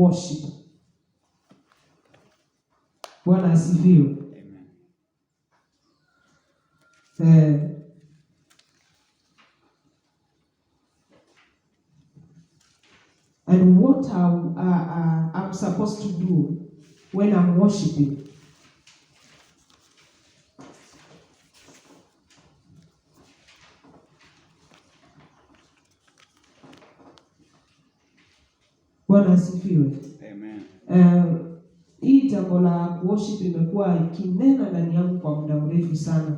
worship. Bwana asifiwe. And what I'm supposed to do when I'm worshiping. Bwana asifiwe. Amen. Hii jambo la worship imekuwa ikinena ndani yangu kwa muda mrefu sana.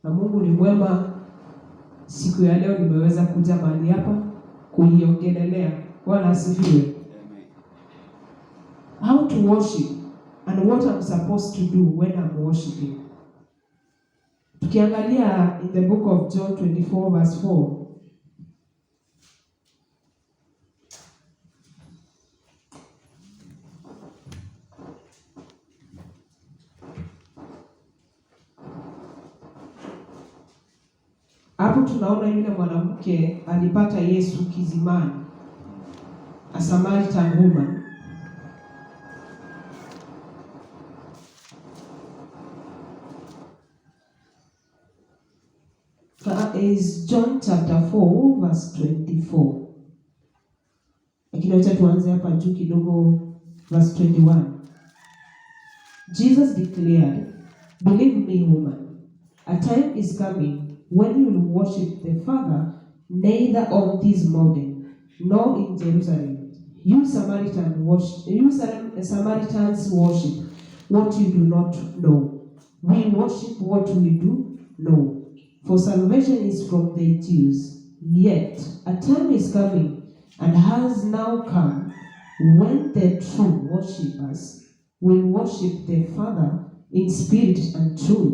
Na Mungu ni mwema. Siku ya leo nimeweza kuja mahali hapa kuiongelelea. Bwana asifiwe. How to worship and what I'm supposed to do when I'm worshiping. Tukiangalia in the book of John 24 verse 4. Hapo tunaona yule mwanamke alipata Yesu kizimani, a Samaritan woman. That is John chapter 4 verse 24. Lakini acha tuanze hapa juu kidogo, verse 21. Jesus declared, "Believe me, woman, a time is coming when you will worship the Father neither on this mountain nor in Jerusalem. You Samaritans worship what you do not know. We worship what we do know. For salvation is from the Jews. Yet a time is coming and has now come when the true worshippers will worship the Father in spirit and truth,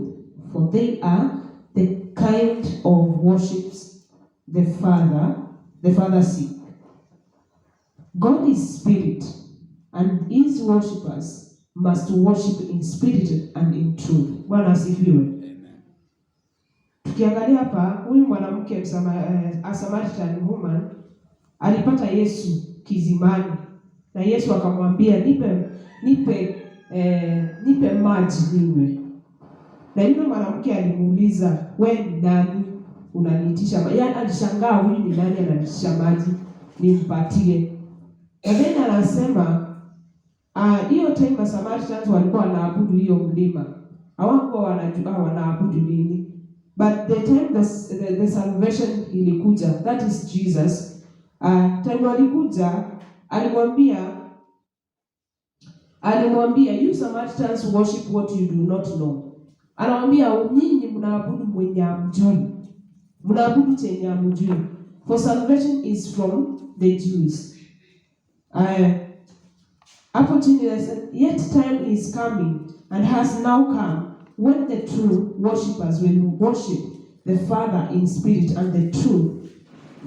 for they are the kind of worships the Father seek. God is spirit, and his worshippers must worship in spirit and in truth." Bwana asifiwe. Tukiangalia hapa, huyu mwanamke a Samaritan woman alipata Yesu kizimani, na Yesu akamwambia, nipe maji ninywe. Na yule mwanamke alimuuliza, "Wewe ni nani unaniitisha maji?" Yaani alishangaa, huyu ni nani ananiitisha maji nimpatie. Na then anasema hiyo time Samaritans walikuwa wanaabudu hiyo mlima. Hawakuwa wanajua wanaabudu nini. But the time the salvation ilikuja, that is Jesus. Time alikuja, alimwambia, "You Samaritans worship what you do not know." Anamwambia, nyinyi mnaabudu mwenye hamjui. Mnaabudu chenye hamjui. For salvation is from the Jews. Hapo chini said, "Yet time is coming and has now come when the true worshippers will worship the Father in spirit and the truth.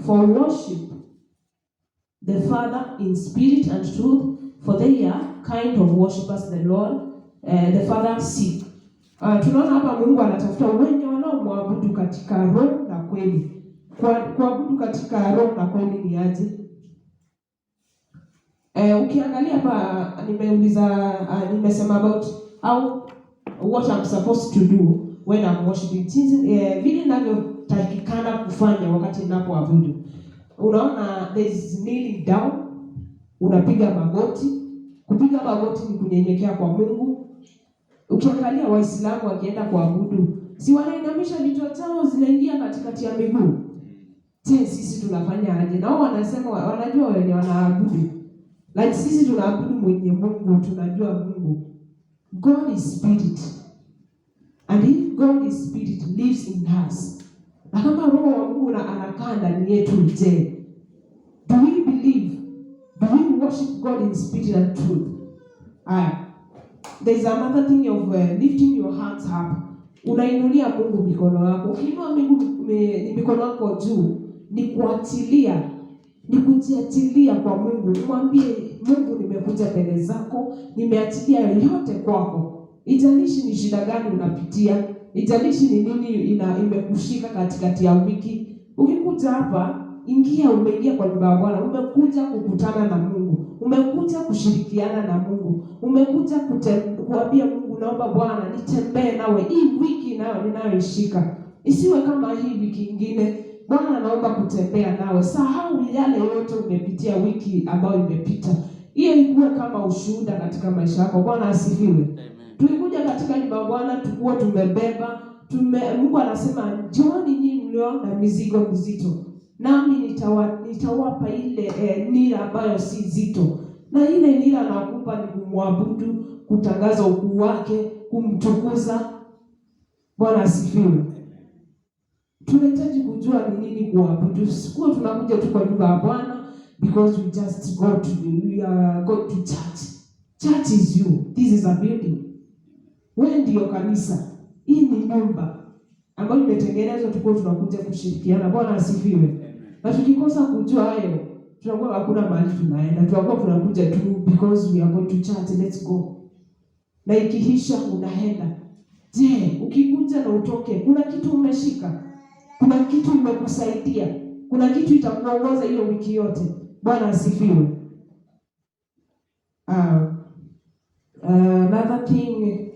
For worship the Father in spirit and truth, for they are kind of worshippers the Lord, the Father seek." Tunaona hapa Mungu anatafuta wenye wanaomwabudu katika roho na kweli. Kuabudu katika roho na kweli ni aje? Ukiangalia hapa nimesema about what I'm supposed to do when I'm worshiping. Vile ninavyotakikana kufanya wakati ninapoabudu. Unaona, there's kneeling down, unapiga magoti. Kupiga magoti ni kunyenyekea kwa Mungu. Ukiangalia Waislamu wakienda kuabudu, si wanainamisha vichwa zao zinaingia katikati ya miguu. Sisi tunafanya aje? Na wao wanasema wanajua wenye wanaabudu. Like sisi tunaabudu mwenye Mungu, tunajua Mungu. God is spirit. And if God is spirit lives in us. Na kama roho wa Mungu anakaa ndani yetu, je, do we believe? Do we worship God in spirit and truth? There's another thing of lifting your hands up. Unainulia Mungu mikono yako. Ukiinua mikono yako juu, ni kuachilia, ni kujiachilia kwa Mungu. Mwambie Mungu, nimekuja mbele zako, nimeachilia yote kwako. Ijalishi ni shida gani unapitia, ijalishi ni nini imekushika katikati ya wiki. Ukikuja hapa, umeingia kwa nyumba ya Bwana, umekuja kukutana na Mungu. Umekuja kushirikiana na Mungu. Umekuja kuambia Mungu, naomba Bwana nitembee nawe hii wiki ninayoishika. Isiwe kama hii wiki nyingine. Bwana naomba kutembea nawe. Sahau yale yote umepitia wiki ambayo imepita. Hiyo ikuwe kama ushuhuda katika maisha yako. Bwana asifiwe. Tulikuja katika nyumba ya Bwana tukua tumebeba. Mungu anasema njooni nyinyi mlio na mizigo mizito, nami nitawapa ile nira ambayo si zito. Na ile nira nakupa ni kumwabudu, kutangaza ukuu wake, kumtukuza. Bwana asifiwe. Tunahitaji kujua ni nini kuabudu. Sikuwa tunakuja tu kwa nyumba ya Bwana because we just go to church. Church is you. This is a building. Wewe ndio kanisa. Hii ni nyumba ambayo imetengenezwa tuko tunakuja kushirikiana. Bwana asifiwe. Na tukikosa kujua hayo, tunakuwa hakuna mahali tunaenda. Tunakuwa tunakuja tu because we are going to church, let's go. Na ikihisha unaenda. Je, ukikuja na utoke, kuna kitu umeshika? Kuna kitu imekusaidia? Kuna kitu itakuongoza hiyo wiki yote? Bwana asifiwe. Another thing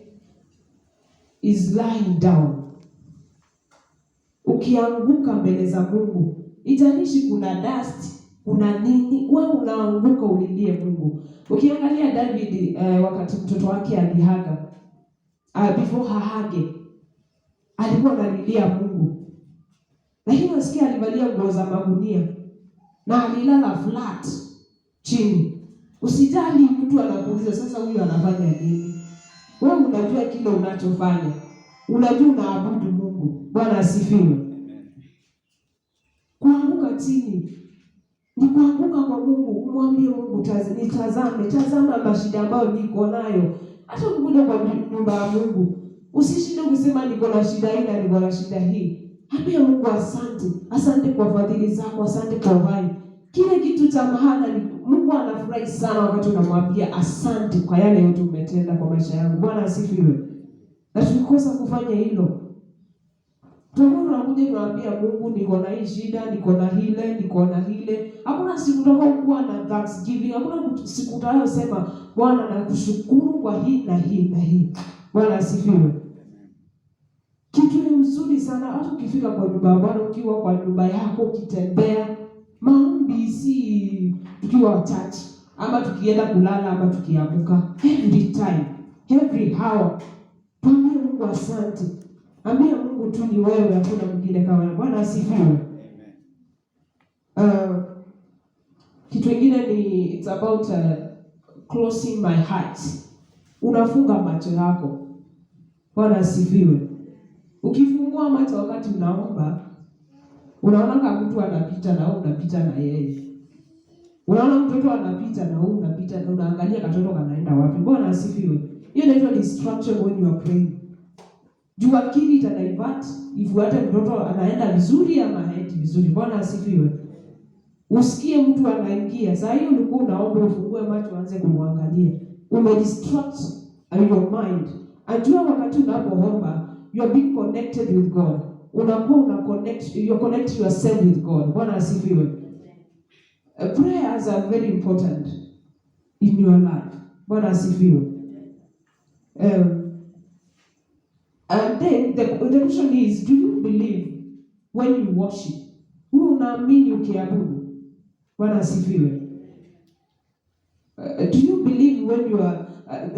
is lying down. Ukianguka mbele za Mungu, itanishi kuna dust, kuna nini, wewe unaanguka ulilie Mungu. Ukiangalia David wakati mtoto wake alihaga, before hahage, alikuwa analilia Mungu. Lakini unasikia alivalia nguo za magunia na alilala flat chini. Usijali mtu anakuuliza sasa huyu anafanya nini. Wewe unajua kile unachofanya. Unajua unaabudu Mungu. Bwana asifiwe. Kuanguka chini ni kuanguka kwa Mungu. Umwambie Mungu, tazama mashida ambayo niko nayo. Hata ukikuja kwa nyumba ya Mungu, usishinde kusema niko na shida hii na niko na shida hii. Ambia Mungu asante kwa fadhili zako, asante kwa uhai. Kile kitu cha maana ni Mungu anafurahi sana wakati unamwambia asante kwa yale yote umetenda kwa maisha yangu. Bwana asifiwe. Na tukikosa kufanya hilo, tunakuja tunaambia Mungu niko na hii shida, niko na hile. Hakuna siku utakayokuwa na thanksgiving, hakuna siku utakayosema Bwana nakushukuru kwa hii na hii na hii. Bwana asifiwe. Kitu ni mzuri sana hata ukifika kwa nyumba ya Bwana, ukiwa kwa nyumba yako ukitembea, maombi si tukiwa church ama tukienda kulala ama tukiamka. Every time, every hour, tuambie Mungu asante. Ambia Mungu tu ni wewe, hakuna mwingine kama wewe. Bwana asifiwe. Kitu kingine ni it's about closing my heart. Unafunga macho yako. Bwana asifiwe. Ukifungua macho wakati unaomba, unaona kama mtu anapita na wewe unapita na yeye. Unaona mtoto anapita na wewe unapita na unaangalia katoto kanaenda wapi. Bwana asifiwe. Hiyo inaitwa distraction when you are praying. Juu akili itadivert ifuate mtoto anaenda vizuri ama haendi vizuri. Bwana asifiwe. Usikie mtu anaingia. Sasa hiyo ulikuwa unaomba ufungue macho uanze kumwangalia. Umedistract your mind. Ajua wakati unapoomba you are being connected with God. You connect yourself with God. Bwana asifiwe. Prayers are very important in your life. Bwana asifiwe. And then the question is, do you believe when you worship? Unaamini ukiabudu? Bwana asifiwe. Do you believe when you are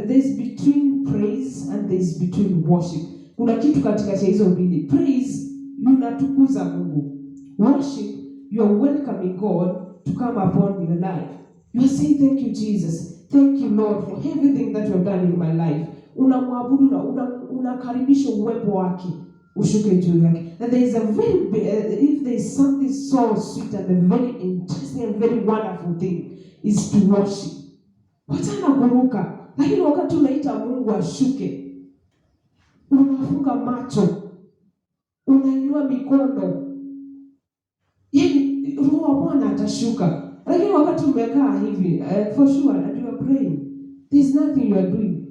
there's between praise and there's between worship? Kuna kitu katika hizo mbili. Praise, unatukuza Mungu. Worship, you are welcoming God to come upon your life. You are saying thank you Jesus. Thank you Lord for everything that you have done in my life. Unamwabudu na unakaribisha uwepo wake ushuke juu yake. And there is a very if there is something so sweet and a very interesting and very wonderful thing is to worship. Wachana kuruka. Lakini wakati unaita Mungu ashuke, unafunga macho, unainua mikono, yaani Roho wa Bwana atashuka. Lakini wakati umekaa hivi, for sure that you are praying, there is nothing you are doing.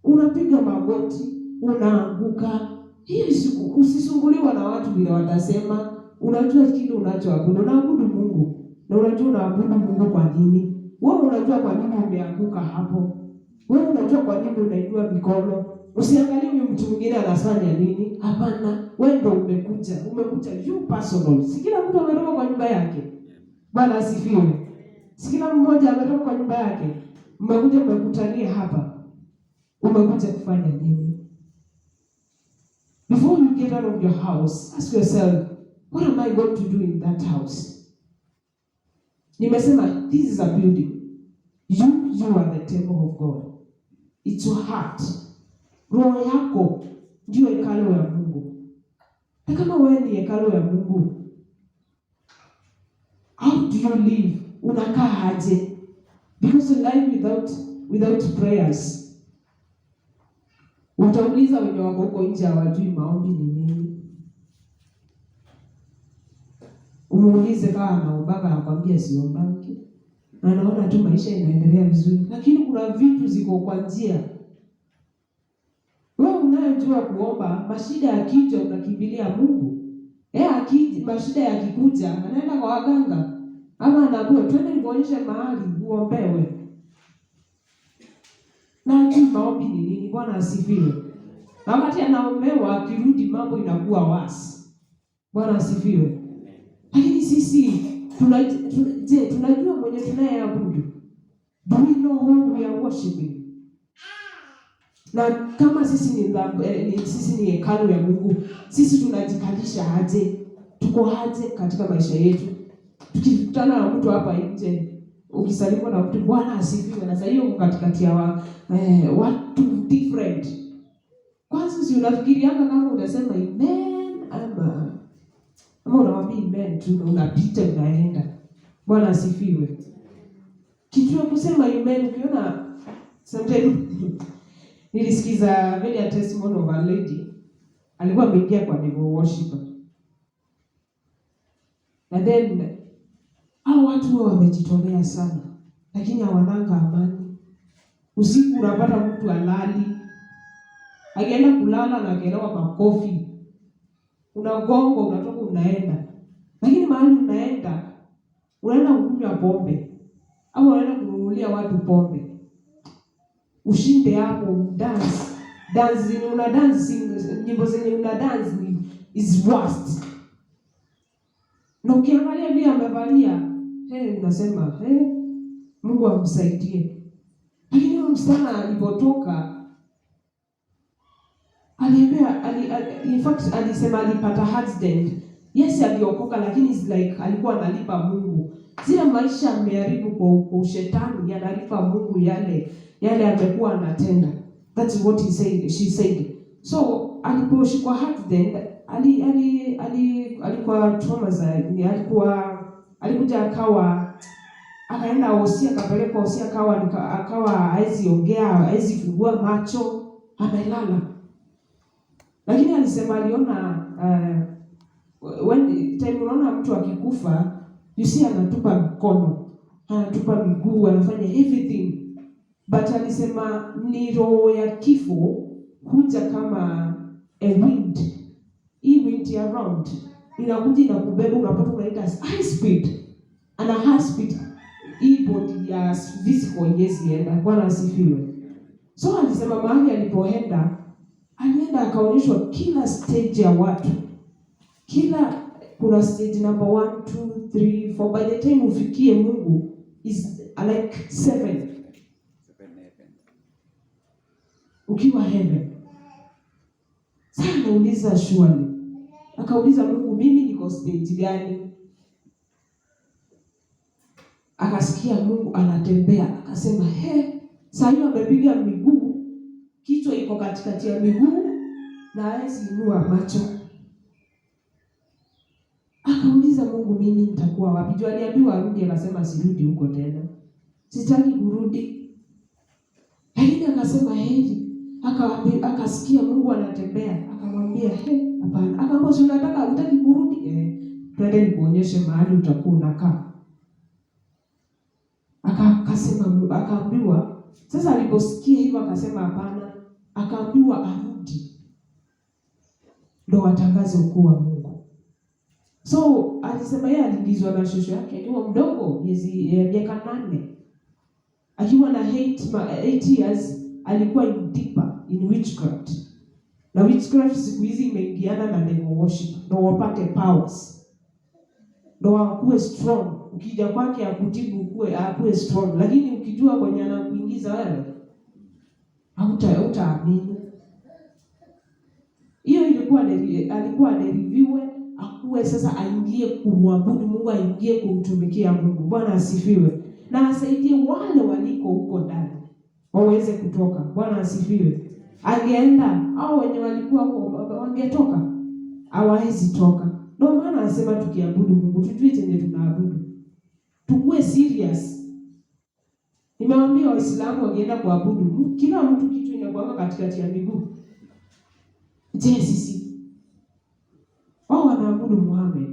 Unapiga magoti, unaanguka. Hii siku usisumbuliwa na watu bila watasema. Unajua kile unachoabudu, unaabudu Mungu. Na unajua unaabudu Mungu kwa nini? Wewe unajua kwa nini umeanguka hapo. Wewe unajua kwa nini unainua mikono. Usiangalie huyu mtu mwingine anafanya nini. Hapana, wewe ndio umekuja you personal. Si kila mtu ametoka kwa nyumba yake. Bwana asifiwe. Si kila mmoja ametoka kwa nyumba yake. Mmekutania hapa. Umekuja kufanya nini? Before you get out of your house, ask yourself, what am I going to do in that house? Nimesema, this is a building. You are the temple of God. It's your heart. Roho yako ndio hekalu ya Mungu. Na kama wewe ni hekalu ya Mungu, how do you live? Unakaa aje? Because life without prayers. Utauliza wenye wako huko nje hawajui maombi ni nini. Umuulize kama anaomba akwambia siombangi. Na anaona tu maisha inaendelea vizuri. Lakini kuna vitu ziko kwa njia. Wewe unayejua kuomba, mashida yakija unakimbilia Mungu. Mashida yakikuja, anaenda kwa waganga. Ama anaambiwa twende nikuonyeshe mahali uombewe. Na hujui maombi ni nini. Bwana asifiwe. Na wakati anaombewa akirudi mambo inakuwa wasi. Bwana asifiwe. Lakini sisi tunajua mwenye tunayeabudu. Do we know who we are worshiping? Na kama sisi ni hekalu ya Mungu, sisi tunajikalisha aje? Tuko aje katika maisha yetu? Tukikutana na mtu hapa nje, ukisalimu na mtu Bwana asifiwe, na sasa hiyo katikati ya watu different. Kwanza si unafikiria kama unasema amen ama unamwambia amen tu unapita unaenda. Bwana asifiwe. Kitu ya kusema amen ukiona sometimes nilisikiza very testimony of a lady alikuwa ameingia kwa devil worship. And then hao watu wamejitolea sana lakini hawananga amani. Usiku unapata mtu alali. Akienda kulala na akelewa makofi. Unagongo unatoka unaenda. Lakini mahali unaenda kunywa pombe. Au unaenda kununulia watu pombe. Ushinde hapo dance una dance nyimbo zenye una dance is worst. Na ukiangalia vile amevalia, unasema, Mungu amsaidie. Lakini huyo msichana alipotoka alisema alipata accident. Yes, aliokoka lakini it's like alikuwa analipa Mungu. Zile maisha ameharibu kwa ushetani yanalipa Mungu yale amekuwa anatenda. That's what she said. So aliposhikwa accident alikuwa traumatized, alikuja akaenda hosia, akapelekwa hosia, akawa haizi ongea, haizi fungua macho, amelala. Lakini alisema aliona when time unaona mtu akikufa, you see anatupa mkono, anatupa miguu, anafanya everything. But alisema ni roho ya kifo huja kama a wind. Hii wind around inakuja inakubeba, unapata unaenda high speed. Ana high speed. Hii body ya physical yesienda. Bwana asifiwe. So alisema mahali alipoenda, alienda akaonyeshwa kila stage ya watu. Kuna stage number 1, 2, 3, 4. By the time ufikie Mungu is like 7. Ukiwa heaven. Sasa nauliza surely. Akauliza Mungu, mimi niko stage gani? Akasikia Mungu anatembea, akasema, sasa hiyo amepiga miguu, kichwa iko katikati ya miguu na hawezi inua macho. Akauliza Mungu, mimi nitakuwa wapi? Juu aliambiwa arudi, akasema sirudi huko tena. Sitaki kurudi. Lakini akasema heri. Akasikia Mungu anatembea, akamwambia hapana. Akamwambia unataka utaki kurudi? Twende nikuonyeshe mahali utakuwa unakaa. Akasema akaambiwa, sasa aliposikia hivyo akasema hapana, akaambiwa arudi. Ndio atangaze ukuu wa Mungu. So alisema yeye aliingizwa na shosho yake akiwa mdogo, miaka 8. akiwa na 8 years alikuwa deeper in witchcraft. Na witchcraft siku hizi imeingiana na devil worship. Ndio wapate powers. Ndio akuwe strong. Ukija kwake akutibu akuwe strong. Lakini ukijua kwenye anakuingiza wewe, hutaamini. Hiyo alikuwa areviwe akuwe sasa aingie kumwabudu Mungu, aingie kumtumikia Mungu. Bwana asifiwe. Na asaidie wale waliko huko ndani waweze kutoka. Bwana asifiwe. Angeenda au wenye walikuwa wangetoka, hawawezi toka. Ndio maana anasema tukiabudu Mungu tujue chenye tunaabudu. Tukue serious. Nimewaambia Waislamu wakienda kuabudu, kila mtu kitu inakuwa katikati ya miguu. Je, sisi wao wanaabudu Muhammad,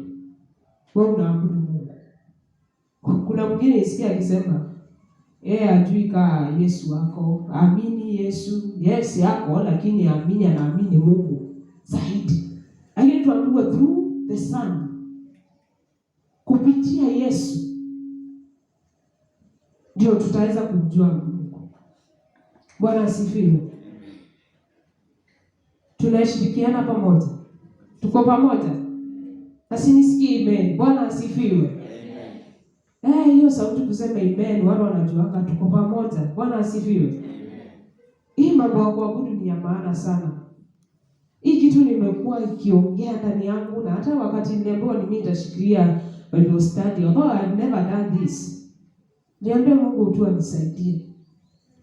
wao wanaabudu Mungu. Kuna mwingine isikia akisema yeye ajui kama Yesu wako, amini Yesu, yes yako, lakini anaamini Mungu zaidi. Lakini tuambiwe through the Son, kupitia Yesu ndio tutaweza kumjua Mungu. Bwana asifiwe. Tunashirikiana pamoja. Tuko pamoja. Basi nisikie amen. Bwana asifiwe. Hiyo sauti kusema amen, wale wanajuanga tuko pamoja. Bwana asifiwe. Hii mambo ya kuabudu ni ya maana sana. Hii kitu nimekuwa ikiongea ndani yangu, na hata wakati niliambiwa mimi nitashikilia Bible study, although I've never done this. Niambie Mungu tu anisaidie.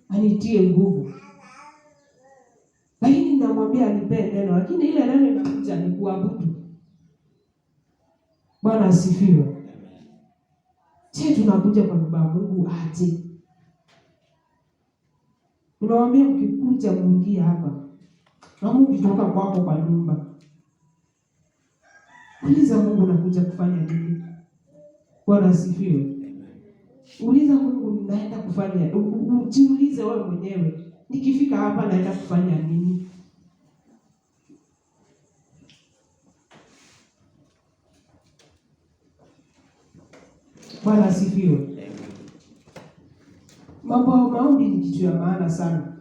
Anitie nguvu. Lakini namwambia anipe neno, lakini ile neno inakuja ni kuabudu. Bwana asifiwe. Je, tunakuja kwa nyumba ya Mungu aje? Unawaambia mkikuja mwingie hapa. Na Mungu kutoka kwako kwa nyumba. Uliza Mungu nakuja kufanya nini? Bwana asifiwe. Uliza Mungu naenda kufanya. Ujiulize wewe mwenyewe. Nikifika hapa naenda kufanya nini? Bwana asifiwe. Mambo ya maombi ni kitu ya maana sana.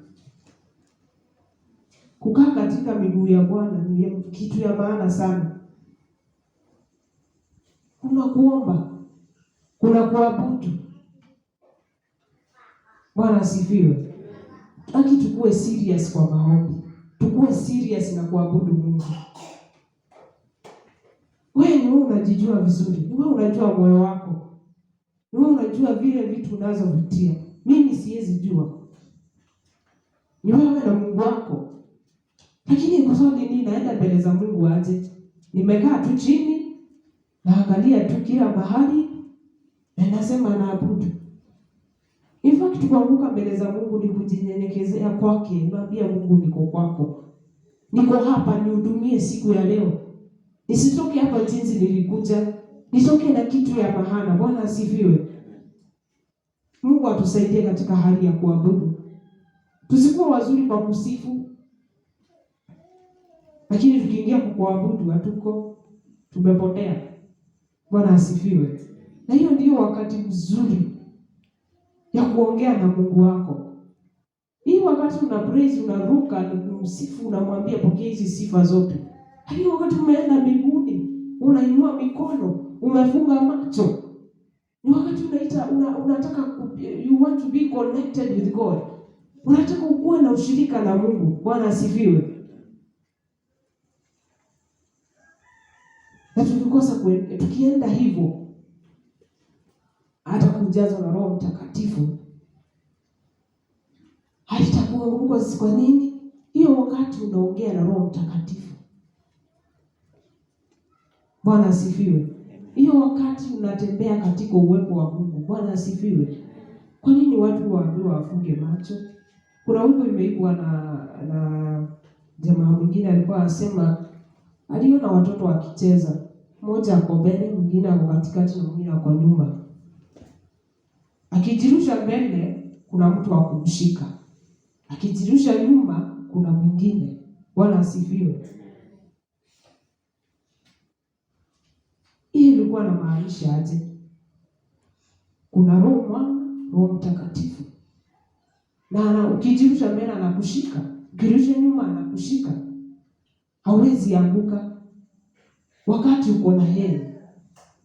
Kukaa katika miguu ya Bwana ni kitu ya maana sana. Kuna kuomba, kuna kuabudu. Bwana asifiwe. Haki tukue serious kwa maombi. Tukue serious na kuabudu Mungu. Wewe unajijua vizuri. Wewe unajua moyo wako. Wewe unajua vile vitu unazovitia. Mimi siwezi jua. Ni wewe na Mungu wako. Lakini kwa sababu nini naenda mbele za Mungu aje? Nimekaa tu chini, naangalia tu kila mahali, na nasema naabudu. In fact kuanguka mbele za Mungu ni kujinyenyekezea kwake. Mwambie Mungu niko kwako. Niko hapa nihudumie siku ya leo. Nisitoke hapa jinsi nilikuja. Nitoke na kitu ya maana. Bwana asifiwe. Mungu atusaidie katika hali ya kuabudu. Tusikuwa wazuri kwa kusifu, lakini tukiingia kuabudu hatuko, tumepotea. Bwana asifiwe. Na hiyo ndio wakati mzuri ya kuongea na Mungu wako. Hii wakati una praise, unaruka, unamsifu, unamwambia pokea hizi sifa zote. Lakini wakati umeenda mbinguni, unainua mikono, umefunga macho, ni wakati unataka you want to be connected with God. Unataka ukuwe na ushirika na Mungu. Bwana asifiwe. Na tukienda hivyo, hata kujazwa na Roho Mtakatifu haitakuwa ngumu. Kwa nini? Hiyo wakati unaongea na Roho Mtakatifu. Bwana asifiwe. Hiyo wakati unatembea katika uwepo wa Mungu. Bwana asifiwe. Kwa nini watu waambiwa wafunge macho? Kuna wimbo imeibwa na jamaa mwingine alikuwa anasema aliona watoto wakicheza. Mmoja ako mbele, mwingine ako katikati na mwingine ako nyuma. Akijirusha mbele kuna mtu wa kumshika. Akijirusha nyuma kuna mwingine. Bwana asifiwe. Hii ilikuwa na maanisha aje? Kuna Roho Mtakatifu na ukijirusha mbele anakushika, ukirusha nyuma anakushika. Hauwezi anguka wakati uko na yeye.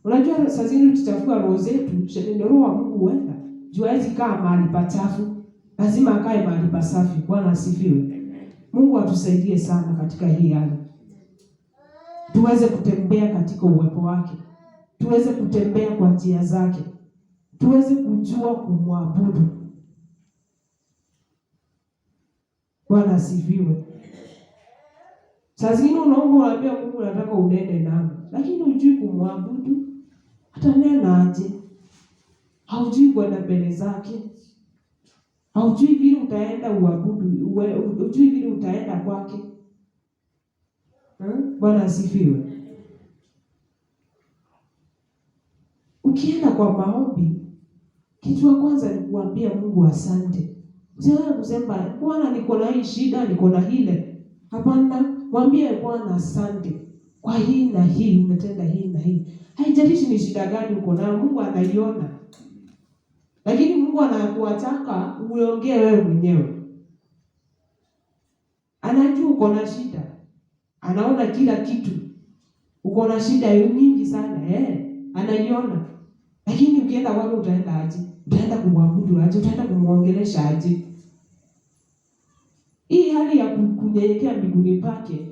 Unajua saa zingine tutachafua roho zetu, shetani roho wa Mungu huenda. Juu hawezi kaa mahali pachafu, lazima akae mahali pasafi. Bwana asifiwe. Mungu atusaidie sana katika hii hali. Tuweze kutembea katika uwepo wake. Tuweze kutembea kwa njia zake. Tuweze kujua kumwabudu. Bwana asifiwe. Saa zingine unaomba unaambia Mungu nataka unene nami, lakini hujui kumwabudu. Hata nena aje? Haujui kwenda mbele zake. Haujui vile utaenda uabudu, hujui vile utaenda kwake. Bwana asifiwe. Ukienda kwa maombi, kitu cha kwanza ni kuambia Mungu asante. Usianze kusema Bwana niko na hii shida, niko na ile. Hapana, mwambie Bwana asante. Kwa hii na hii umetenda hii na hii. Haijalishi ni shida gani uko nayo, Mungu anaiona. Lakini Mungu anakuataka uongee wewe mwenyewe. Anajua uko na shida. Anaona kila kitu. Uko na shida nyingi sana, anaiona. Lakini ukienda kwake utaenda aje? Utaenda kumwabudu aje? Utaenda kumuongelesha aje? Hii hali ya kunyenyekea mbinguni pake.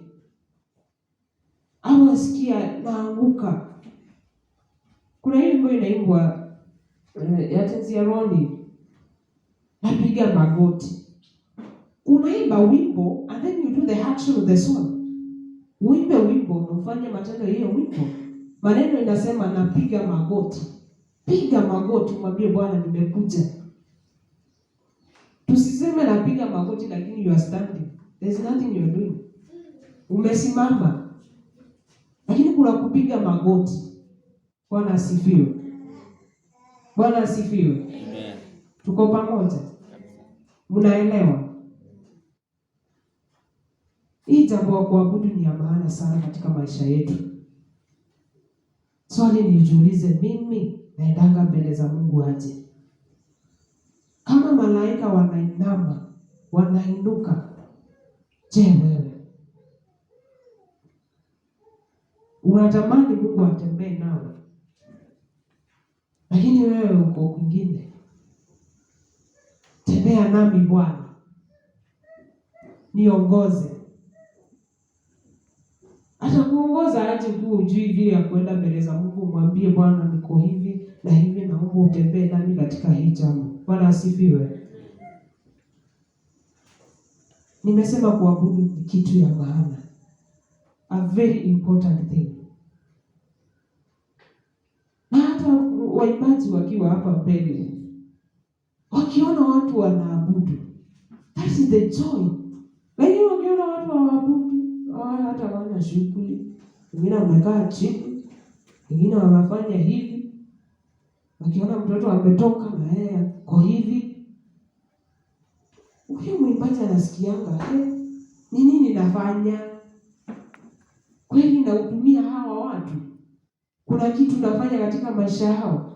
Au asikia naanguka. Kuna hii wimbo inaimbwa ya Tenzia Roni, napiga magoti. Unaimba wimbo and then you do the action of the song. Uimbe wimbo na ufanye matendo hiyo wimbo. Maneno inasema napiga magoti. Piga magoti, mwambie Bwana nimekuja. Tusiseme napiga magoti lakini you are standing. There's nothing you are doing. Umesimama. Lakini kuna kupiga magoti. Bwana asifiwe. Bwana asifiwe. Amen. Tuko pamoja. Mnaelewa? Hii jambo la kuabudu ni ya maana sana katika maisha yetu. Swali nijiulize, mimi naendanga mbele za Mungu aje? Kama malaika wanainama, wanainuka, je, wewe unatamani Mungu atembee nawe? Lakini wewe uko kwingine. Tembea nami Bwana, niongoze. Atakuongoza aje tu ujui vile ya kwenda mbele za Mungu? Mwambie Bwana niko hivi na hivi, naomba utembee nami katika hii jambo. Bwana asifiwe. Nimesema kuabudu ni kitu ya maana, a very important thing. Na hata waimbaji wakiwa hapa mbele, wakiona watu wanaabudu, that is the joy. Lakini wakiona watu waabudu, hata wana shughuli, wengine wamekaa chini, wengine wanafanya hivi, wakiona mtoto ametoka na yeye kwa hivi, huyo mwimbaji anasikianga, ni nini nafanya? Kweli nahudumia hawa watu? Kuna kitu nafanya katika maisha yao?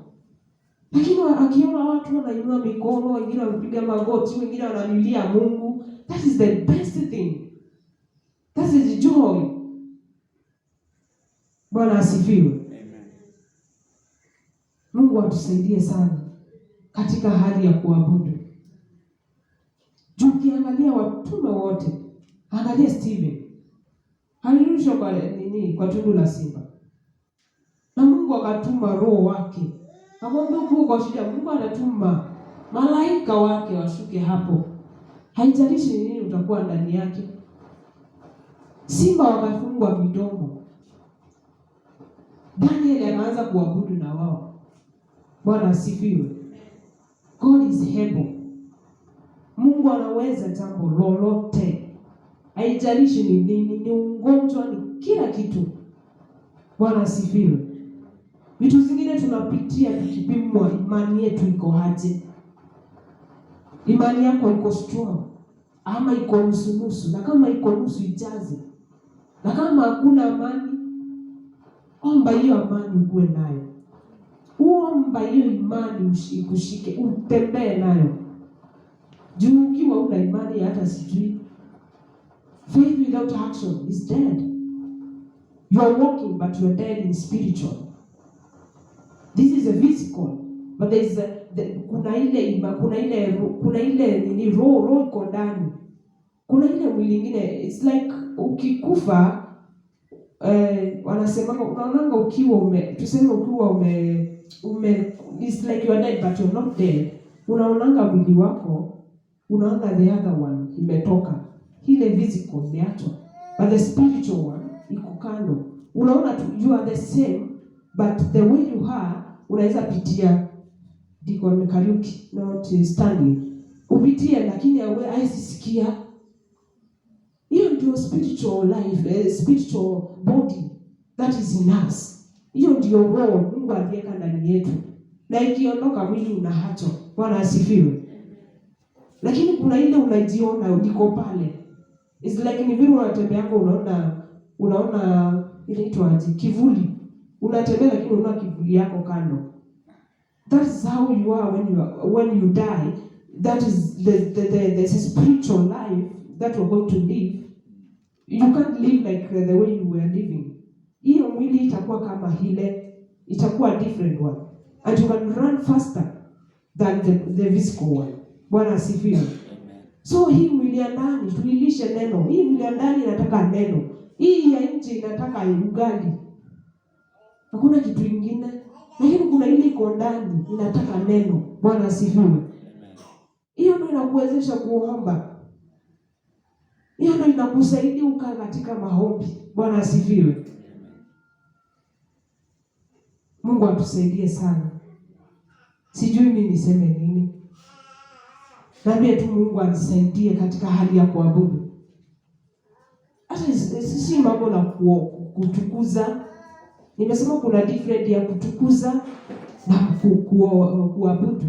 Lakini akiona watu wanainua mikono, wengine wanapiga magoti, wengine wanalilia Mungu, that is the best thing. That is joy. Bwana asifiwe. Amen. Mungu atusaidie sana katika hali ya kuabudu. Ukiangalia watume wote, angalia Stephen. Alirudishwa kwa tundu la simba. Na Mungu akatuma roho wake. Akamwambia kwa shida, Mungu anatuma malaika wake washuke hapo. Haijalishi nini utakuwa ndani yake. Simba wakafungwa midomo. Daniel anaanza kuabudu na wao. Bwana asifiwe. God is able. Mungu anaweza jambo lolote. Haijalishi ni nini, ni ugonjwa, ni kila kitu. Bwana asifiwe. Vitu zingine tunapitia tukipimwa imani yetu iko aje. Imani yako iko strong ama iko nusu? Na kama iko nusu ijaze. Na kama hakuna amani, omba hiyo amani uwe nayo. Omba hiyo imani ushike, utembee nayo. Juu ukiwa una imani hata sijui. Faith without action is dead. You are walking but you are dead in spiritual. This is a physical, but there is kuna ile ni roho iko ndani. Kuna ile mwili ingine, it's like ukikufa wanasema unaonanga ukiwa it's like you are dead but you're not dead. Unaonanga mwili wako, unaona the other one imetoka. Ile physical imeachwa, but the spiritual one iko kando. Unaona you are the same, but the way you are unaweza pitia Deacon Kariuki not standing. Upitie lakini haisisikia. Hiyo ndio spiritual life, spiritual body that is in us. Hiyo ndio roho Mungu aliweka ndani yetu. Na ikiondoka mwili unaacho. Bwana asifiwe. Lakini kuna ile unajiona uko pale. It's like ni vile unatembea yako unaona inaitwa kivuli. Unatembea lakini unaona kivuli yako kando. That is how you are when you die. That is the spiritual life that we're going to live. You can't live like the way you were living. Hiyo mwili itakuwa kama ile, itakuwa different one. And you can run faster than the physical one. Bwana asifiwe. So hii mwili ya ndani tuilishe neno. Hii mwili ya ndani inataka neno. Hii ya nje inataka ugali. Hakuna kitu kingine. Lakini kuna ile iko ndani inataka neno. Bwana asifiwe. Hiyo ndio inakuwezesha kuomba. Hiyo ndio inakusaidia ukaa katika maombi. Bwana asifiwe. Mungu atusaidie sana. Sijui mimi niseme nini. Naambia tu Mungu anisaidie katika hali ya kuabudu. Hata si mambo la kutukuza. Nimesema kuna different ya kutukuza na kuabudu.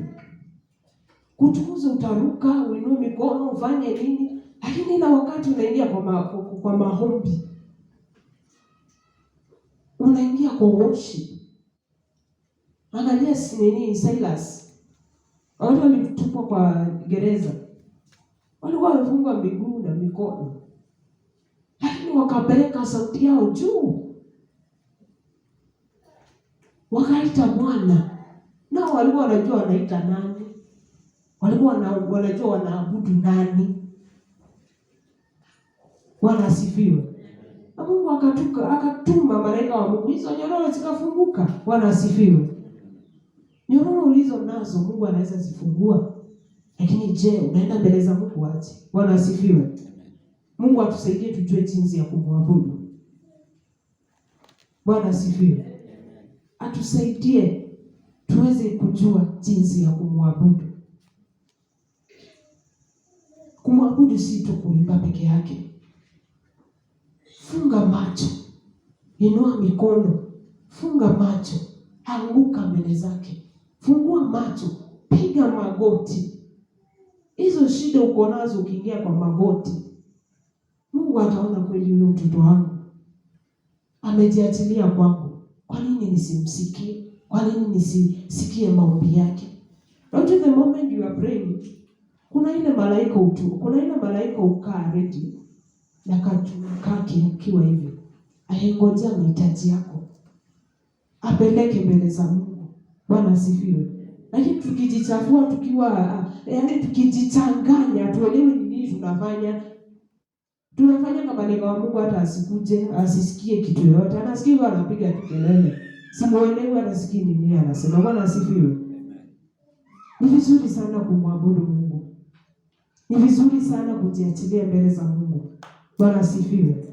Kutukuza utaruka, uinue mikono, ufanye nini? Lakini ila wakati unaingia kwa maombi, unaingia kwa worship. Angalia Silas. Watu walitupwa kwa gereza. Walikuwa wamefungwa miguu na mikono. Lakini wakapeleka sauti yao juu. Wakaita Bwana. Nao walikuwa wanajua wanaita nani. Walikuwa wanajua wanaabudu nani. Bwana asifiwe. Na Mungu akatuma malaika wa Mungu. Hizo nyororo zikafunguka. Bwana asifiwe. Nyororo ulizo nazo Mungu anaweza zifungua. Lakini je, unaenda mbele za Mungu aje? Bwana asifiwe. Mungu atusaidie tujue jinsi ya kumwabudu. Bwana asifiwe. Atusaidie tuweze kujua jinsi ya kumwabudu. Kumwabudu si tu kuimba peke yake. Funga macho. Inua mikono. Funga macho. Anguka mbele zake. Fungua macho. Piga magoti. Hizo shida uko nazo ukiingia kwa magoti, Mungu ataona kweli yule mtoto wangu amejiachilia kwangu. Kwa nini nisimsikie? Kwa nini nisisikie maombi yake? Not the moment you are praying, kuna ile malaika ukaa ready na kake kiwa hivi. Aingojea mahitaji yako. Apeleke mbele za Mungu. Bwana asifiwe. Lakini tukijichafua tukijichanganya, tuelewe ni nini tunafanya. Tunafanya kama malaika wa Mungu hata asikuje, asisikie kitu yoyote. Anasikia anapiga tu kelele. Simuelewi anasikia nini anasema. Bwana asifiwe. Ni vizuri sana kumwabudu Mungu. Ni vizuri sana kujiachilia mbele za Mungu. Bwana asifiwe.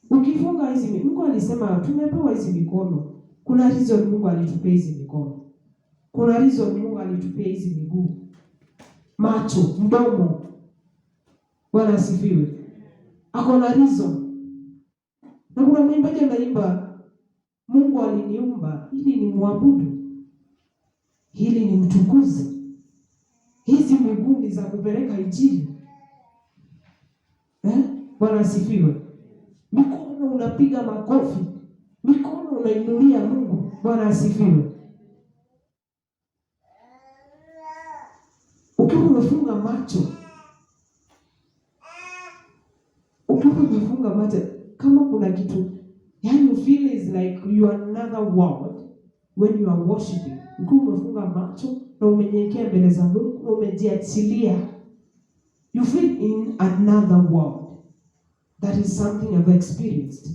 Ukifunga hizi, Mungu alisema tumepewa hizi mikono. Kuna reason Mungu alitupea hizi mikono. Kuna reason Mungu alitupea hizi miguu. Macho, mdomo. Bwana asifiwe. Akona reason. Na kuna mwimbaji anaimba, Mungu aliniumba ili nimwabudu, ili nimtukuze. Hizi miguu ni za kupeleka injili. Bwana asifiwe. Mikono unapiga makofi. Mikono unainulia Mungu. Bwana asifiwe. umefunga macho, ukiwa umefunga macho, kama kuna kitu you feel is like you are another world when you are worshiping. Ukiwa umefunga macho na umenyenyekea mbele za Mungu na umejiachilia, you feel in another world. That is something I've experienced.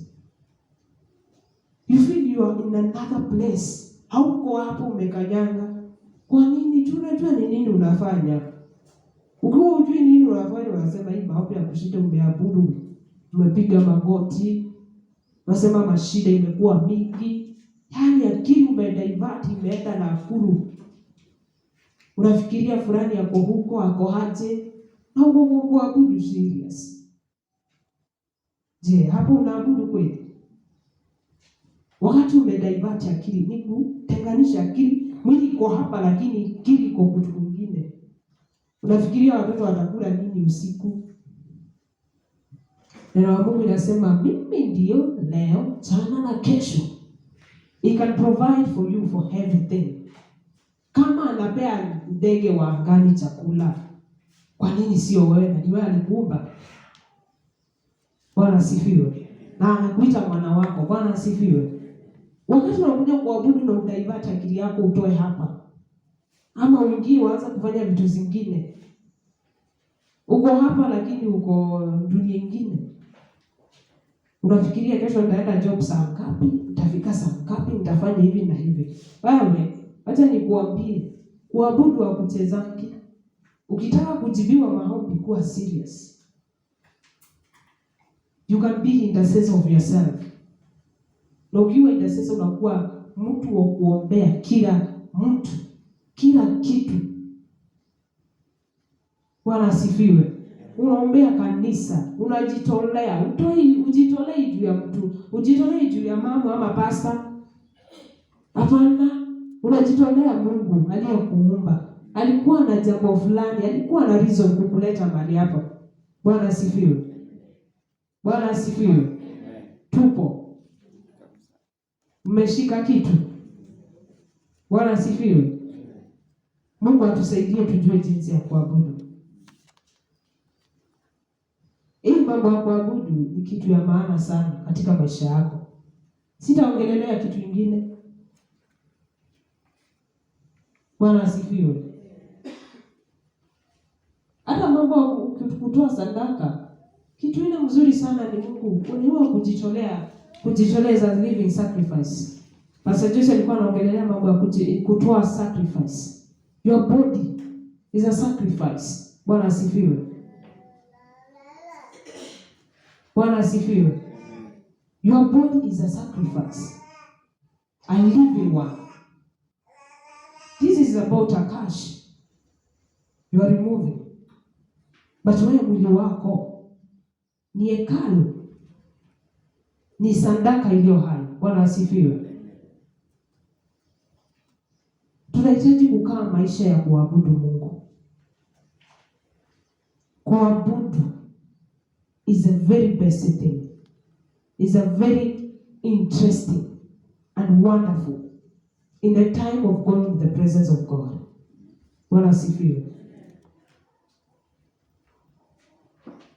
You feel you are in another place. Hauko hapo umekanyanga. Kwa nini? Tunajua ni nini unafanya. Ukiwa hujui nini unafanya, unasema hii maombi ya kushinda, umeabudu, umepiga magoti, unasema mashida imekuwa mingi. Akili umedivert, imeenda na akuru. Unafikiria fulani yako huko, ako haje, na uko kuabudu serious. Je, hapo unaabudu kweli? Wakati umedivert akili, ni kutenganisha akili. Mwili iko hapa lakini akili iko kitu kingine. Unafikiria watoto watakula nini usiku? Neno la Mungu linasema mimi ndio leo, jana na kesho. He can provide for you for everything. Kama anapea ndege wa angani chakula, kwa nini sio wewe? Ni wewe alikuumba. Bwana asifiwe. Na anakuita mwana wako. Bwana asifiwe. Wakati unakuja kuabudu na udivert akili yako, utoe hapa, ama uingie uanze kufanya vitu zingine. Uko hapa lakini uko dunia nyingine. Unafikiria kesho nitaenda job saa ngapi? Nitafika saa ngapi? Nitafanya hivi na hivi. Wewe, acha nikuambie, kuabudu wa kuchezangi. Ukitaka kujibiwa maombi, kuwa serious. You can be intercessor of yourself. Na ukiwa intercessor unakuwa mtu wa kuombea kila mtu, kila kitu. Bwana asifiwe. Unaombea kanisa, unajitolea, ujitolee juu ya mtu, ujitolee juu ya mama ama pasta. Hapana, unajitolea Mungu aliyekuumba. Alikuwa na jambo fulani, alikuwa na reason kukuleta mahali hapa. Bwana asifiwe. Bwana asifiwe. Tupo. Mmeshika kitu. Bwana asifiwe. Mungu atusaidie tujue jinsi ya kuabudu. Hii mambo ya kuabudu ni kitu ya maana sana katika maisha yako. Sitaongelelea kitu kingine. Bwana asifiwe. Hata mambo ya kutoa sadaka, kitu ile mzuri sana ni Mungu uniwa kujitolea as living sacrifice. Pastor Jose alikuwa anaongelea mambo ya kutoa sacrifice. Your body is a sacrifice. Bwana asifiwe. Bwana asifiwe. Your body is a sacrifice. A living one. This is about a cash you are removing. But wewe mwili wako ni hekalu, ni sadaka iliyo hai. Bwana asifiwe. Tunahitaji kukaa maisha ya kuabudu Mungu. Kuabudu is a very best thing. Is a very interesting and wonderful in the time of going in the presence of God. Bwana asifiwe.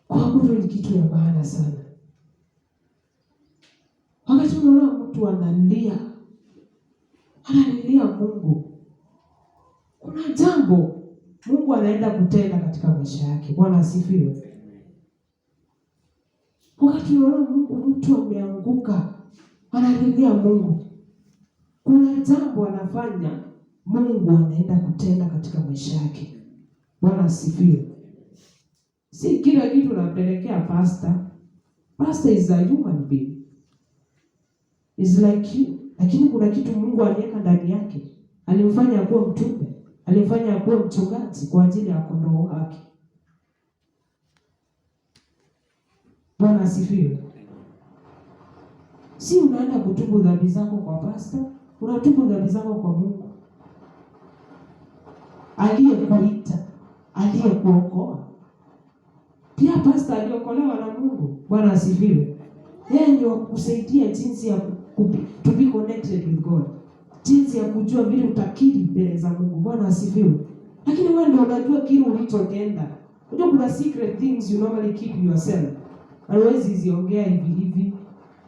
Kuabudu ni kitu ya maana sana. Wakati unaona mtu analilia Mungu, kuna jambo Mungu anaenda kutenda katika maisha yake. Bwana asifiwe. Wakati unaona mtu ameanguka, analilia Mungu, kuna jambo anafanya, Mungu anaenda kutenda katika maisha yake. Bwana asifiwe. Si kila kitu unapelekea pastor. Pastor is a human being. Is like you. Lakini kuna kitu Mungu aliweka ndani yake. Alimfanya kuwa mtume. Alimfanya kuwa mchungaji kwa ajili ya kondoo wake. Bwana asifiwe. Si unaenda kutubu dhambi zako kwa pastor, unatubu dhambi zako kwa Mungu aliyekuita, aliyekuokoa. Pia pastor aliokolewa na Mungu. Bwana asifiwe. Yeye ndio kusaidia jinsi ya to be connected with God. Jinsi ya kujua vile utakiri mbele za Mungu. Bwana asifiwe. Lakini wewe ndio unajua kile ulichotenda. Unajua kuna secret things you normally keep yourself. Always ziongea hivi.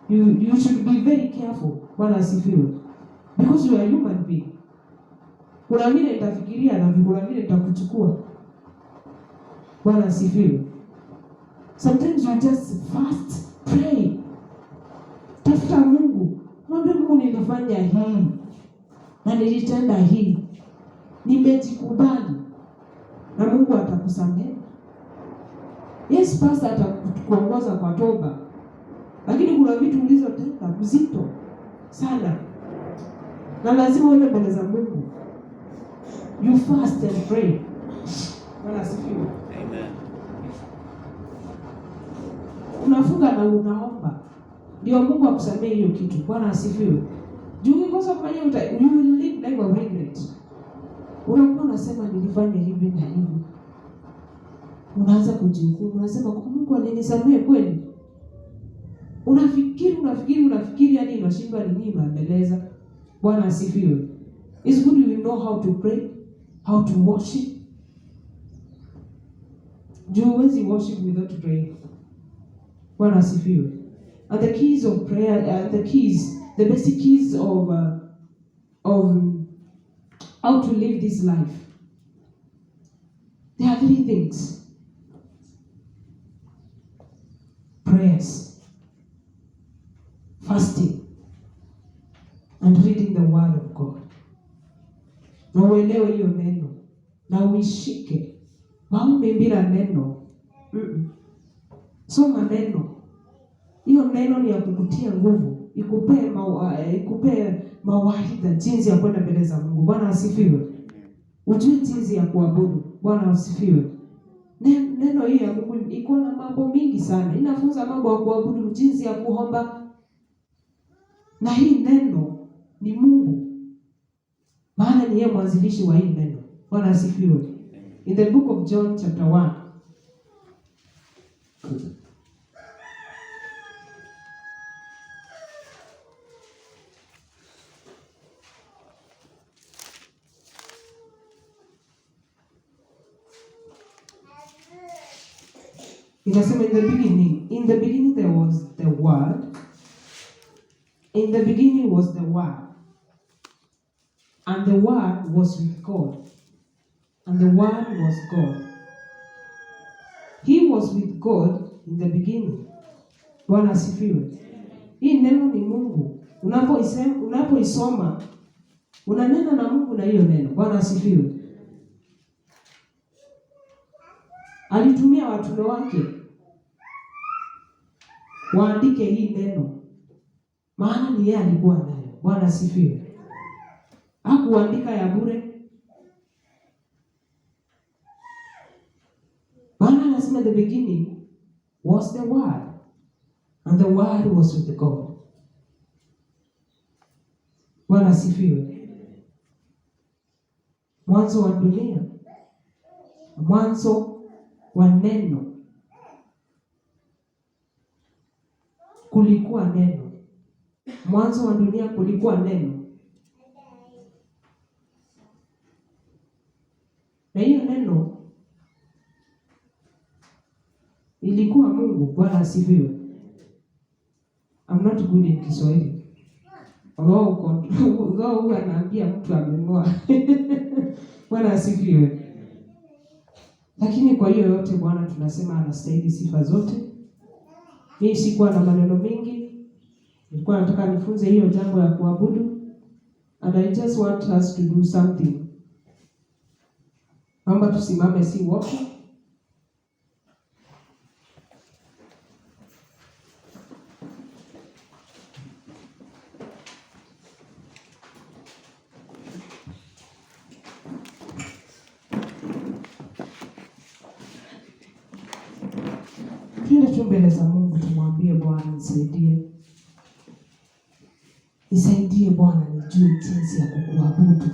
You should be very careful. Bwana asifiwe. Because you are a human being. Kuna vile nitafikiria na kuna vile nitakuchukua. Bwana asifiwe. Sometimes you just fast, pray. Tafuta Mungu. Mwambie Mungu, nilifanya hii na nilitenda hii. Nimejikubali. Na Mungu atakusamehe. Yes, pastor atakuongoza kwa toba. Lakini kuna vitu ulizotenda mzito sana. Na lazima uende mbele za Mungu. You fast and pray. Bwana asifiwe. Amen. Unafunga na unaomba. Ndio Mungu akusamehe hiyo kitu. Bwana asifiwe. Juu ukikosa kufanya you will live life of regret. Unakuwa unasema nilifanya hivi na hivi. Unaanza kujihukumu, unasema kwa Mungu alinisamehe kweli? Unafikiri hadi unashindwa nini maendeleza. Bwana asifiwe. It's good we know how to pray, how to worship. Juu huwezi worship without praying. Bwana asifiwe. And the keys of prayer, the basic keys of how to live this life. There are 3 things. Prayers, fasting, and reading the word of God. Na uelewe hiyo neno na uishike. Bila neno. Soma neno. Hiyo neno ni ya kukutia nguvu, ikupee mawaidha jinsi ya kwenda mbele za Mungu. Bwana asifiwe. Ujue jinsi ya kuabudu. Bwana asifiwe. Neno hii ya Mungu iko na mambo mingi sana. Inafunza mambo ya kuabudu, jinsi ya kuomba. Na hii neno ni Mungu. Maana ni yeye mwanzilishi wa hii neno. Bwana asifiwe. In the book of John chapter 1. Inasema in the beginning there was the word. In the beginning was the word. And the word was with God. And the word was God. He was with God in the beginning. Bwana asifiwe. Hii neno ni Mungu. Unapoisoma unanena na Mungu na hiyo neno. Bwana asifiwe. Alitumia watume wake waandike hii neno. Maana ni yeye alikuwa nayo. Bwana asifiwe. Hakuandika ya bure. Bwana anasema the beginning was the word. And the word was with God. Bwana asifiwe. Mwanzo wa dunia. Mwanzo wa neno. Kulikuwa neno. Mwanzo wa dunia kulikuwa neno. Na hiyo neno ilikuwa Mungu. Bwana asifiwe. I'm not good in Kiswahili. Although anaambia mtu amengoa. Bwana asifiwe. Lakini kwa hiyo yote Bwana tunasema anastahili sifa zote. Mimi sikuwa na maneno mengi. Nilikuwa nataka nifunze hiyo jambo ya kuabudu. And I just want us to do something. Naomba tusimame si wote. Tuende tu mbele za Mungu tumwambie Bwana nisaidie. Nisaidie Bwana nijue jinsi ya kukuabudu.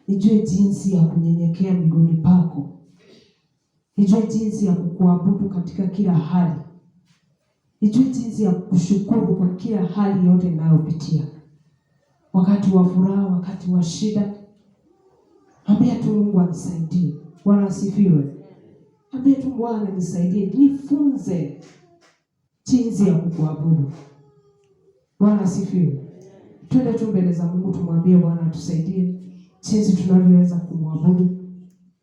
Nijue jinsi ya kunyenyekea miguuni pako. Nijue jinsi ya kukuabudu katika kila hali. Nijue jinsi ya kushukuru kwa kila hali yote ninayopitia. Wakati wa furaha, wakati wa shida. Ambia tu Mungu anisaidie. Bwana asifiwe. Ambia tu Bwana nisaidie, nifunze jinsi ya kukuabudu. Bwana asifiwe. Twende tu mbele za Mungu tumwambie Bwana atusaidie jinsi tunavyoweza kumwabudu.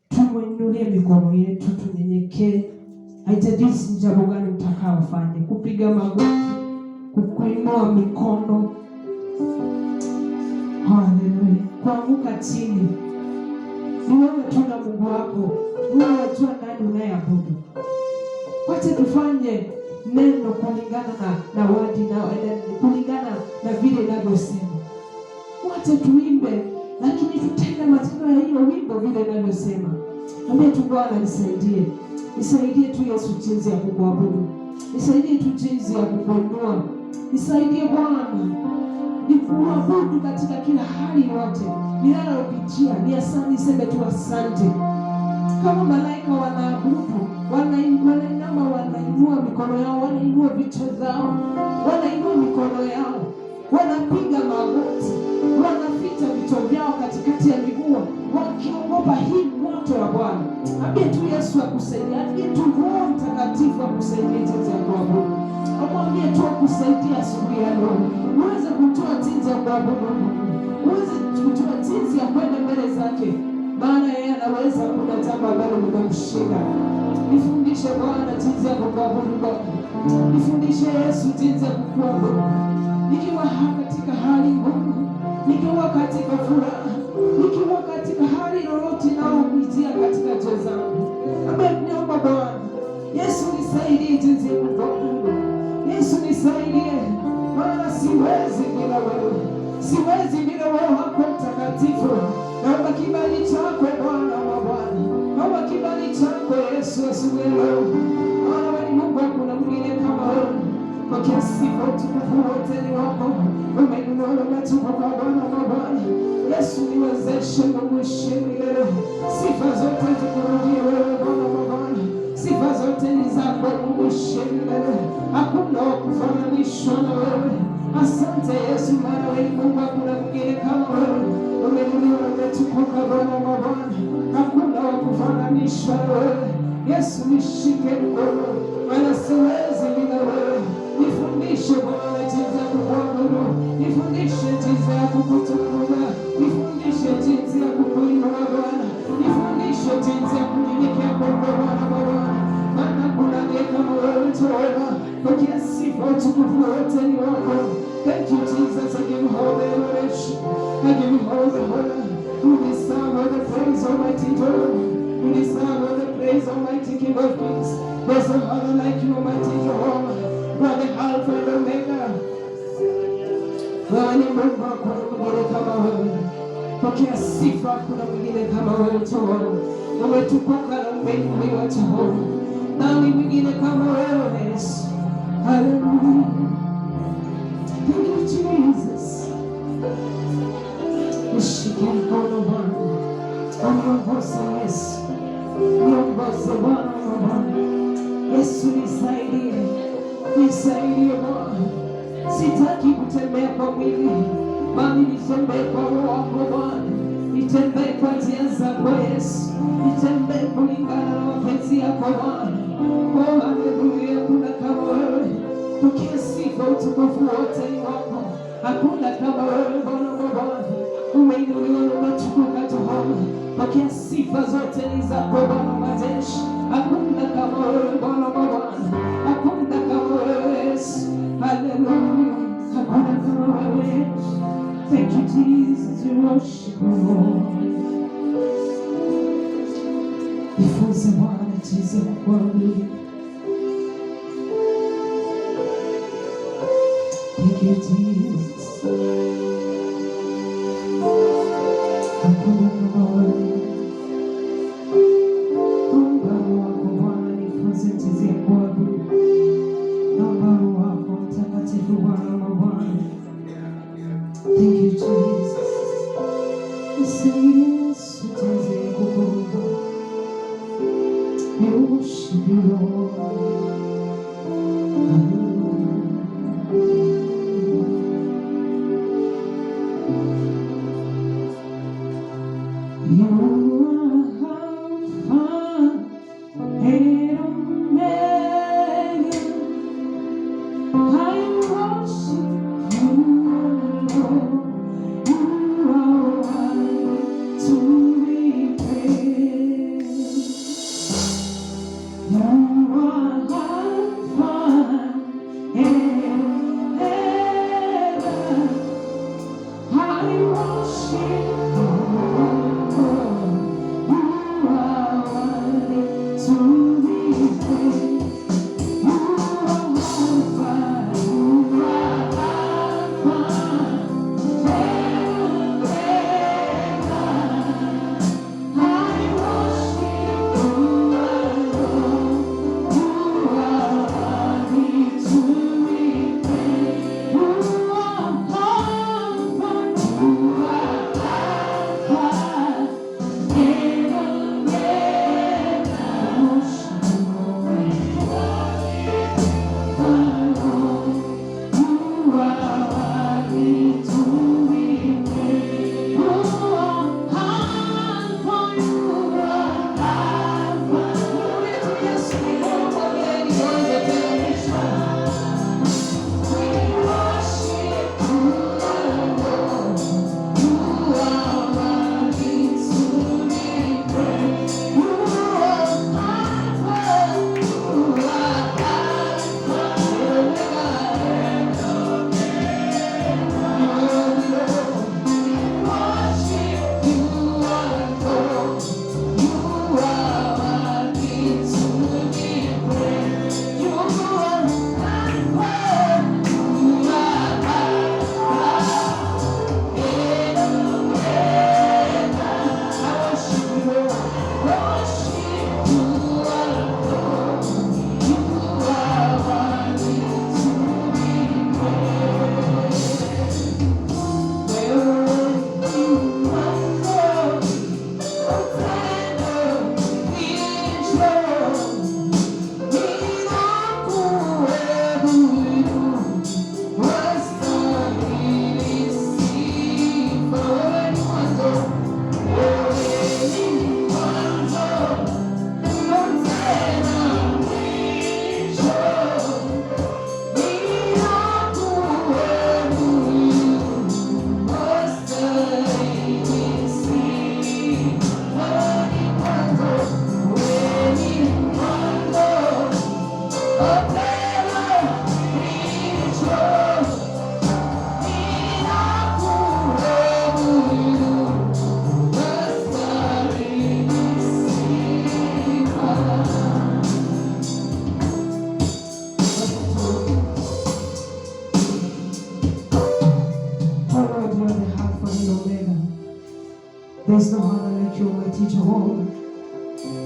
Tumwinulie mikono yetu, tunyenyekee. Haijalishi ni jambo gani utakaofanya, kupiga magoti, kuinua mikono. Haleluya. Kuanguka chini. Ni wewe tu na Mungu wako. Wewe unajua nani unayeabudu. Wacha tufanye neno kulingana na wadi na kulingana na vile inavyosema. Wacha tuimbe, lakini tutende matendo ya hiyo wimbo vile inavyosema. Ambia tu Bwana nisaidie. Nisaidie tu Yesu jinsi ya kukuabudu. Nisaidie tu jinsi ya kukuinua. Nisaidie Bwana nikuabudu katika kila hali yote ninalopitia. Ni asante, niseme tu asante. Kama malaika wanaabudu, wanainama, wanainua mikono yao, wanainua vichwa zao, wanainua mikono yao, wanapiga magoti, wanaficha vichwa vyao katikati ya miguu, wakiogopa hii moto wa Bwana. Ambia tu Yesu akusaidie, ambia tu Roho Mtakatifu akusaidie jinsi ya kuabudu. Amwambie tu akusaidie asubuhi ya leo. Uweze kutoa jinsi ya kuabudu. Uweze kutoa jinsi ya kwenda mbele zake. Maana yeye anaweza, kuna jambo ambalo limemshinda. Nifundishe Bwana jinsi ya kuabudu Bwana. Nifundishe Yesu jinsi ya kuabudu. Nikiwa katika hali ngumu, nikiwa katika furaha, nikiwa katika hali lolote naopitia katika njia zangu. Naomba Bwana Yesu nisaidie jinsi ya kuabudu. Yesu nisaidie, maana siwezi bila wewe. Siwezi bila wewe wako mtakatifu. Naomba kibali chako Bwana wa Bwana. Naomba kibali chako Yesu asubuhi ya leo. Maana wewe ni Mungu, hakuna mwingine kama wewe. Pokea sifa, utukufu wote ni wako. Umeinuliwa na umetukuka Bwana wa Bwana. Yesu niwezeshe Mungu milele. Sifa zote zikurudie wewe Bwana wa Bwana. Sifa zote ni zako Mungu milele. Hakuna wa kufananishwa na wewe. Asante Yesu, maana wewe ni Mungu, hakuna mwingine kama wewe. Umeinuliwa na umetukuka Bwana wa Bwana. Hakuna wa kufananishwa na wewe. Yesu nishike mkono, maana siwezi bila wewe. Nifundishe Bwana jinsi ya kukuabudu. Nifundishe jinsi ya kukutukuza. Nifundishe jinsi ya kukuinua Bwana. Nifundishe jinsi ya kunyenyekea kwako Bwana wa Bwana. Maana kuna ndiye kama wewe Jehova. Pokea sifa, utukufu wote ni wako. Thank you Jesus, I give you all the adoration. I give you all the honor. You deserve all the praise, Almighty God. You deserve all the praise, Almighty King of Kings. There's no other like you, Almighty Jehovah. You are the Alpha and Omega. Wewe ni Mungu, hakuna mwingine kama wewe. Pokea sifa, hakuna mwingine kama wewe Jehova. Umetukuka na umeinuliwa Jehova. Nani mwingine kama wewe Yesu? Hallelujah. Thank you Jesus. Nishike mkono Bwana. Oniongoze Yesu. Niongoze Bwana wa Bwana. Yesu nisaidie. Nisaidie Bwana. Sitaki kutembea kwa mwili, bali nitembee kwa Roho wako Bwana. Nitembee kwa njia zako Yesu. Nitembee kulingana na mapenzi yako Bwana. Oh, haleluya, hakuna kama wewe. Pokea sifa, utukufu wote ni wako. Hakuna kama wewe Bwana wa Bwana. Umeinuliwa na umetukuka Jehova. Pokea sifa zote ni zako Bwana wa majeshi. Hakuna kama wewe Bwana wa Bwana. Hakuna kama wewe Yesu. Haleluya. Hakuna kama wewe Yesu. Thank you Jesus, we worship you Lord. Nifunze Bwana jinsi ya kukuabudu. Thank you Jesus. Hakuna kama wewe. Naomba Roho wako Bwana nifunze jinsi ya kuabudu. Naomba Roho wako Mtakatifu Bwana wa Bwana. Thank you Jesus. Nisaidie Yesu jinsi ya kukuabudu. We worship you Lord. You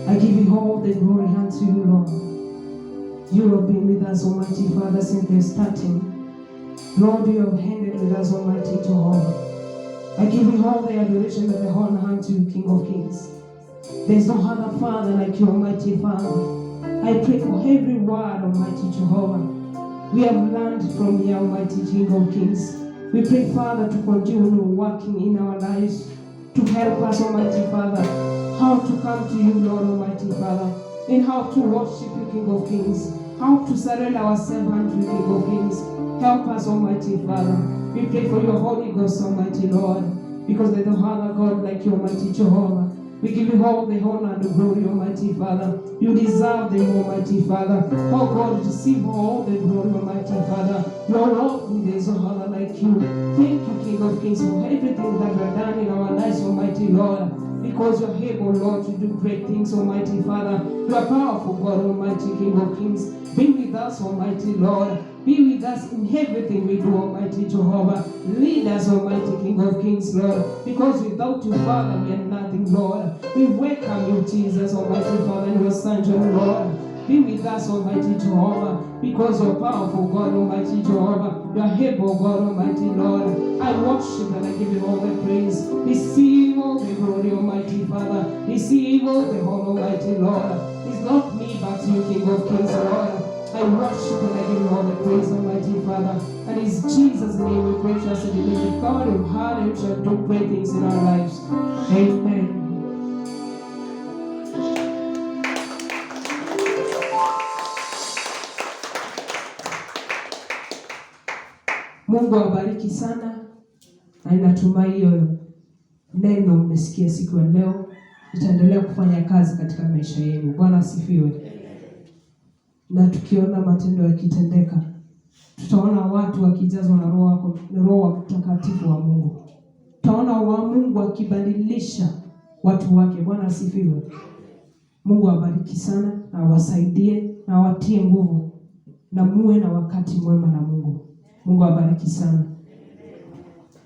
I give you all the glory unto you, Lord. You have been with us, Almighty Father, since the starting. Lord, you have handed with us, Almighty Jehovah. I give you all the adoration and the honor unto you, King of Kings. There is no other Father like you, Almighty Father. I pray for every word, Almighty Jehovah. We have learned from you, Almighty King of Kings. We pray, Father, to continue working in our lives, to help us, Almighty Father, how to come to you, Lord, Almighty Father, and how to worship you, King of Kings, how to surrender ourselves unto you, King of Kings. Help us, Almighty Father. We pray for your Holy Ghost, Almighty Lord, because there's no other God like you, Almighty Jehovah. We give you all the honor and the glory, Almighty Father. You deserve them, Almighty Father. Oh God, receive all the glory, Almighty Father. Lord, there is no other like you. Thank you, King of Kings, for everything that you have done in our lives, Almighty Lord. Because you are able, Lord, to do great things, Almighty Father. You are powerful, God, Almighty King of Kings. Be with us, Almighty Lord. Be with us in everything we do, Almighty Jehovah. Lead us, Almighty King of Kings, Lord. Because without you, Father, we are nothing, Lord. We welcome you, Jesus, Almighty Father, and your Son, John, Lord. Be with us, Almighty Jehovah, because you're powerful, God, Almighty Jehovah. You are able, God, Almighty Lord. I worship and I give you all the praise. Receive all the glory, Almighty Father. Receive all the honor, Almighty Lord. It's not me, but you, King of Kings, Lord. I worship and I give you all the praise, Almighty Father. And it's Jesus' name we pray, trust and believe. God of heart and shall do great things in our lives. Amen. Mungu awabariki sana, na ninatumai hiyo neno umesikia siku ya leo itaendelea kufanya kazi katika maisha yenu. Bwana asifiwe. Na tukiona matendo yakitendeka, tutaona watu wakijazwa na Roho Mtakatifu wa Mungu. Tutaona wa Mungu akibadilisha watu wake. Bwana asifiwe. Mungu awabariki sana na awasaidie na awatie nguvu na muwe na wakati mwema na Mungu. Mungu awabariki sana.